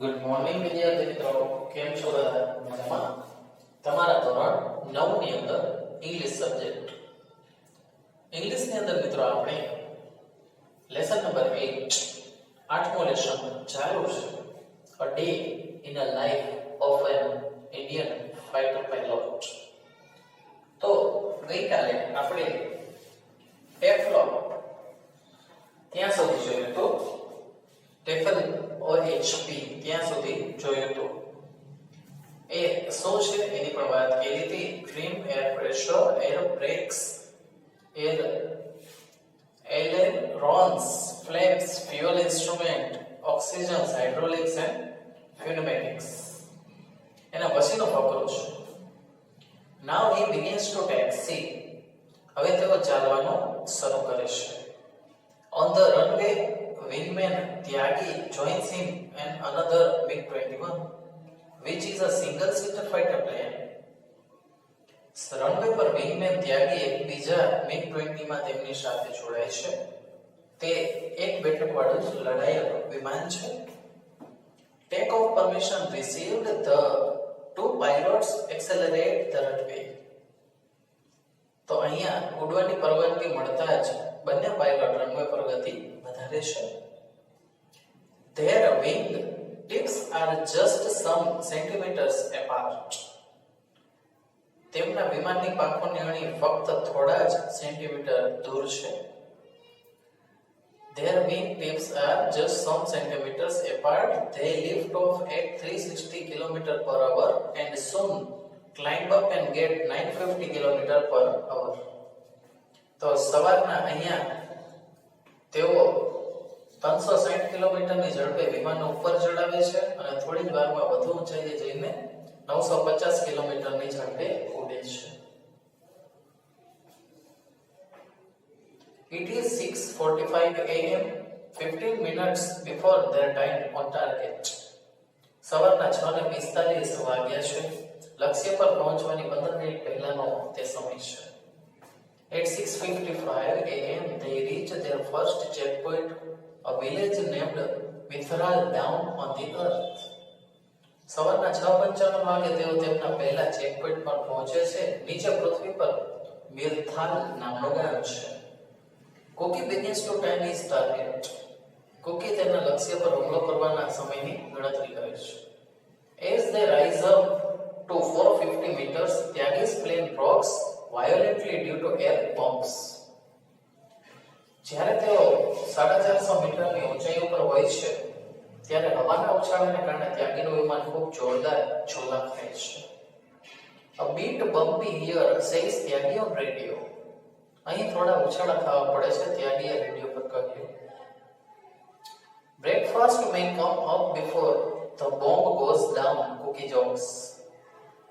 Good morning વિદ્યાર્થી મિત્રો, કેમ છો બધા? મજામાં? તમારા ધોરણ 9 ની અંદર ઇંગ્લિશ સબ્જેક્ટ ઇંગ્લિશની અંદર મિત્રો આપણે લેસન નંબર 8 આઠમો લેસન ચાલુ છે. A day in a life of N Indian fighter pilot. તો ગઈકાલે આપણે ટેફલોન ત્યાં સુધી જોયું તો ટેફલ OHP ત્યાં સુધી જોયું તો એ શું છે એની પણ વાત કરી હતી. Trim, air pressure, air brakes, air ailerons, flaps, fuel instrument, oxygen, hydraulics and pneumatics. એના પછીનો ફકરો છે. Now he begins to taxi. હવે તેઓ ચાલવાનું શરૂ કરે છે. On the runway, wingman Tyagi joins him and another MiG-21, which is a single-seater fighter plane. Runway પર વિંગમેન ત્યાગી એકબીજા MiG-20 માં તેમની સાથે જોડાય છે. તે એક બેઠકવાળું લડાયક વિમાન છે. Take off permission received, the two pilots accelerate the runway. તો અહીંયા ઉડવાની પરવાનગી મળતા જ બંને પાયલોટ રનવે પર ગતિ વધારે છે. Their wing tips are just some centimeters apart. તેમના વિમાનની પાંખોની અણી ફક્ત થોડા જ સેન્ટીમીટર દૂર છે. Their wing tips are just some centimeters apart. They lift off at 360 km/h and soon climb up and get 950 km/h. તો સવારના અહીંયા તેઓ 360 કિલોમીટરની ઝડપે વિમાનને ઉપર ચડાવે છે અને થોડી જ વારમાં વધુ ઊંચાઈએ જઈને 950 કિલોમીટરની ઝડપે ઉડે છે. It is 6:45 a.m. 15 minutes before their time on target. સવારના 6:45 વાગ્યા છે. લક્ષ્ય પર પહોંચવાની 15 મિનિટ પહેલાનો તે સમય છે. At 6:55 a.m. they reach their first checkpoint, a village named Mithral down on the earth. સવારના 6:55 વાગે તેઓ તેમના પહેલા ચેકપોઇન્ટ પર પહોંચે છે. નીચે પૃથ્વી પર મિરથાલ નામનું ગામ છે. Cookie begins to time his target. Cookie તેના લક્ષ્ય પર હુમલો કરવાના સમયની ગણતરી કરે છે. As they rise up to 450 meters, Tyagi's plane rocks violently due to air bombs. જ્યારે તેઓ 450 મીટરની ઊંચાઈ ઉપર હોય છે ત્યારે હવાના ઉછાળાને કારણે ત્યાગીનું વિમાન ખૂબ જોરદાર ઝોલા ખાય છે. A bit bumpy here, says Tyagi on radio. અહીં થોડા ઉછાળા ખાવા પડે છે, ત્યાગીએ રેડિયો પર કહ્યું. Breakfast may come up before the bomb goes down, Cookie jokes.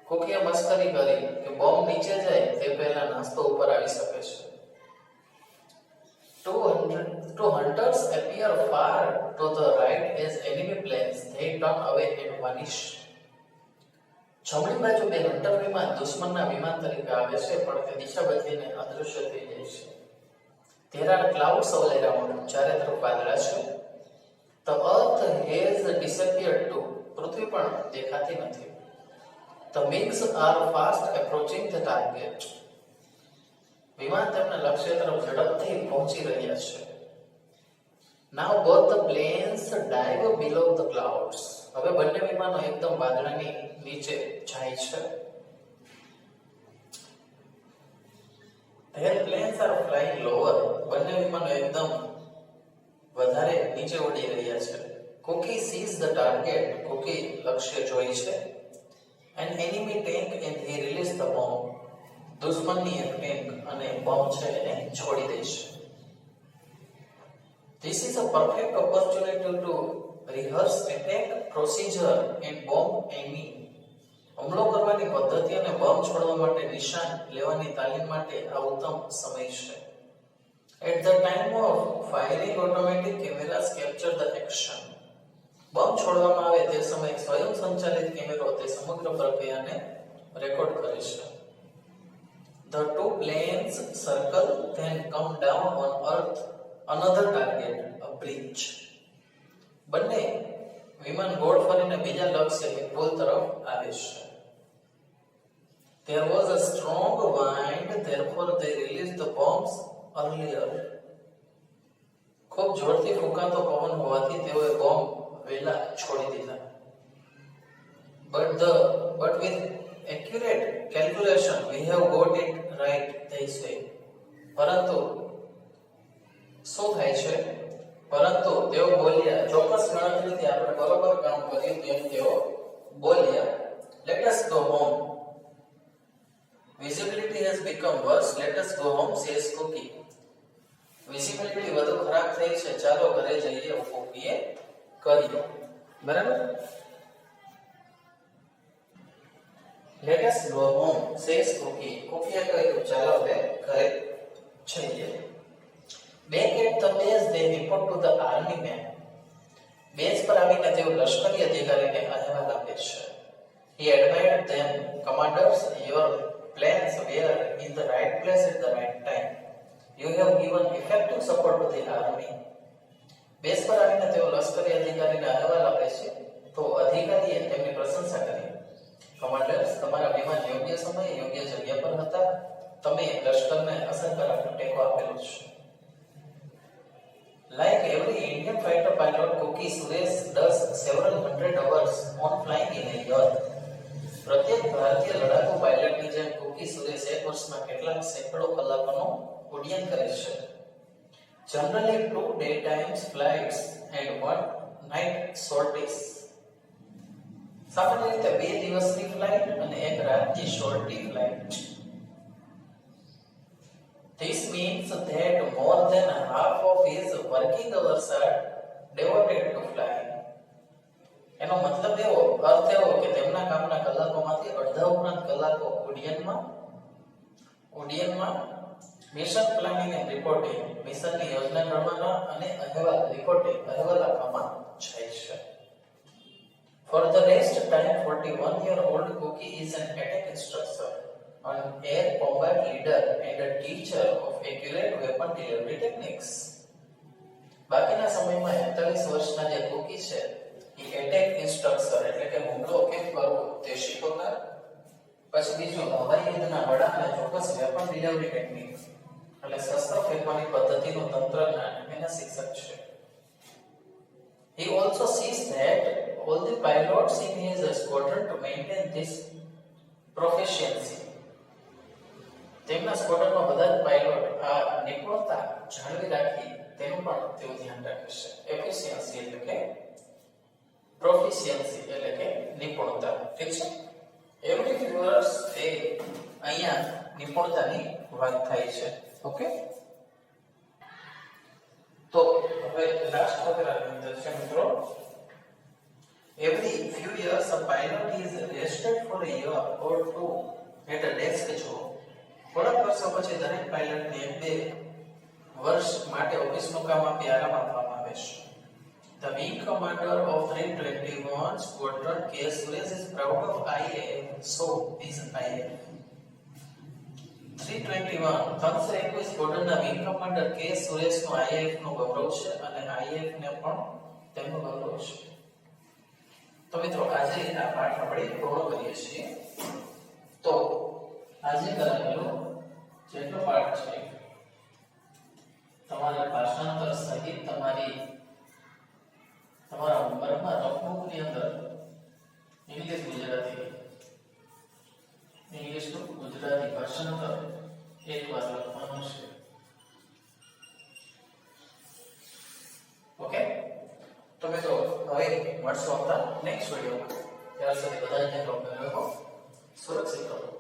કુકીએ મસ્કરી કરી કે બોમ્બ નીચે જાય તે પહેલા નાસ્તો ઉપર આવી શકે છે. Two hunters appear far to the right as enemy planes. They turn away and vanish. જમણી બાજુ બે હન્ટર વિમાન દુશ્મનના વિમાન તરીકે આવે છે પણ તે દિશા બદલીને અદૃશ્ય થઈ જાય છે. There are clouds all around. ચારે તરફ વાદળા છે. The earth has disappeared too. પૃથ્વી પણ દેખાતી નથી. The MiGs are fast approaching the target. વિમાન તેમના લક્ષ્ય તરફ ઝડપથી પહોંચી રહ્યા છે. Now both the planes dive below the clouds. હવે બંને વિમાનો એકદમ વાદળાની નીચે જાય છે. Their planes are flying lower. બંને વિમાનો એકદમ વધારે નીચે ઉડી રહ્યા છે. Cookie sees the target. Cookie લક્ષ્ય જોઈ છે. An enemy tank and he released the bomb. દુશ્મનની એક ટેન્ક અને બોમ્બ છે એને છોડી દે છે. This is a perfect opportunity to rehearse attack procedure and bomb aiming. હુમલો કરવાની પદ્ધતિ અને બોમ્બ છોડવા માટે નિશાન લેવાની તાલીમ માટે આ ઉત્તમ સમય છે. At the time of firing, automatic cameras capture the action. Bomb છોડવામાં આવે તે સમયે સ્વયં સંચાલિત કેમેરો તે સમગ્ર પ્રક્રિયાને રેકોર્ડ કરે છે. The two planes circle then come down on earth. Another target, a bridge. બંને વિમાન ગોળ ફરીને બીજા લક્ષ્ય કે પુલ તરફ આવે છે. There was a strong wind, therefore they released the bombs earlier. ખૂબ જોરથી ફૂંકાતો પવન હોવાથી તેઓએ બોમ્બ વહેલા છોડી દીધા. But with accurate calculation, we have got it right, they say. પરંતુ શું થાય છે? પરંતુ તેઓ બોલ્યા, ચોક્કસ ગણતરીથી આપણે બરોબર કામ કર્યું તેમ તેઓ બોલ્યા. Let us go home. Visibility has become worse. Let us go home, says Cookie. Visibility વધુ ખરાબ થઈ છે, ચાલો ઘરે જઈએ, એવું કૂકીએ કહ્યું. બરાબર? Let us go home, says Cookie. કૂકીએ કહ્યું, ચાલો હવે ઘરે જઈએ. Back at the base, they report to the army man. Base પર આવીને તેઓ લશ્કરી અધિકારીને અહેવાલ આપે છે. He admired them. Commanders, your plans were in the right place at the right time. You have given effective support to the army. Base પર આવીને તેઓ લશ્કરી અધિકારીને અહેવાલ આપે છે તો અધિકારીએ તેમની પ્રશંસા કરી. કમાન્ડર્સ, તમારા વિમાન યોગ્ય સમયે યોગ્ય જગ્યા પર હતા. તમે લશ્કરને અસરકારક ટેકો આપેલો છે. Like every Indian fighter pilot, Cookie Suresh does several hundred hours on flying in a year. પ્રત્યેક ભારતીય લડાકુ પાયલટની જેમ કુકી સુરેશ એક વર્ષમાં કેટલાક સેંકડો કલાકોનો ઉડ્ડયન કરે છે. Generally 2 daytime flights and 1 night sorties. સામાન્ય રીતે 2 દિવસની ફ્લાઇટ અને 1 રાતની shorty flight. This means that more than half of his working hours are devoted to flying. એનો મતલબ એવો, અર્થ એવો કે તેમના કામના કલાકોમાંથી અડધા ઉપરાંત કલાકો ઉડ્ડયનમાં મિશન પ્લાનિંગ એન્ડ રિપોર્ટિંગ, મિશનની યોજના ઘડવામાં અને અહેવાલ આપવામાં જાય છે. For the rest time, 41-year-old Cookie is an attack instructor, an air combat leader and a teacher of accurate weapon delivery techniques. બાકીના સમયમાં 41 વર્ષના જે કુકી છે એ એટેક ઇન્સ્ટ્રક્ટર એટલે કે હુમલો કેમ કરવો તે શીખવનાર, પછી બીજું હવાઈ યુદ્ધના વડા અને ચોક્કસ વેપન ડિલિવરી ટેકનિક એટલે શસ્ત્ર ફેંકવાની પદ્ધતિનું તંત્રજ્ઞાન એના શિક્ષક છે. He also sees that all the pilots in his squadron to maintain this proficiency. તેમના સ્ક્વોડ્રનમાં બધા જ પાયલોટ આ નિપુણતા જાળવી રાખી તેનું પણ તેઓ ધ્યાન રાખે છે. એફિશિયન્સી એટલે કે પ્રોફિશિયન્સી એટલે કે નિપુણતા. ઠીક છે? એવરી વ્યુઅર્સ એ અહીંયા નિપુણતાની વાત થાય છે. ઓકે, તો હવે લાસ્ટ વગેરેની અંદર છે મિત્રો, every few years a pilot is rested for a year or two at a desk job. થોડા વર્ષો પછી દરેક પાયલટને 1-2 વર્ષ માટે ઓફિસનું કામ આપી આરામ આપવામાં આવે છે. The wing commander of 321 Squadron K. Suresh is proud of IAF. So is IAF. 321 321 સ્ક્વોડ્રનના wing commander કે સુરેશનો IAF નો ગૌરવ છે અને IAF ને પણ તેમનો ગૌરવ છે. તો મિત્રો આજે આ પાઠ આપણે પૂર્ણ કરીએ છીએ. તો આજે કરેલો જેટલો પાઠ છે તમારા ભાષાંતર સહિત તમારા હોમવર્કમાં નોટબુકની અંદર ઇંગ્લિશ ટુ ગુજરાતી ભાષાંતર એકવાર લખવાનું છે. ઓકે, તો મિત્રો હવે મળશું આપણા નેક્સ્ટ વિડીયોમાં. ત્યાર સુધી બધાને સુરક્ષિત રહો.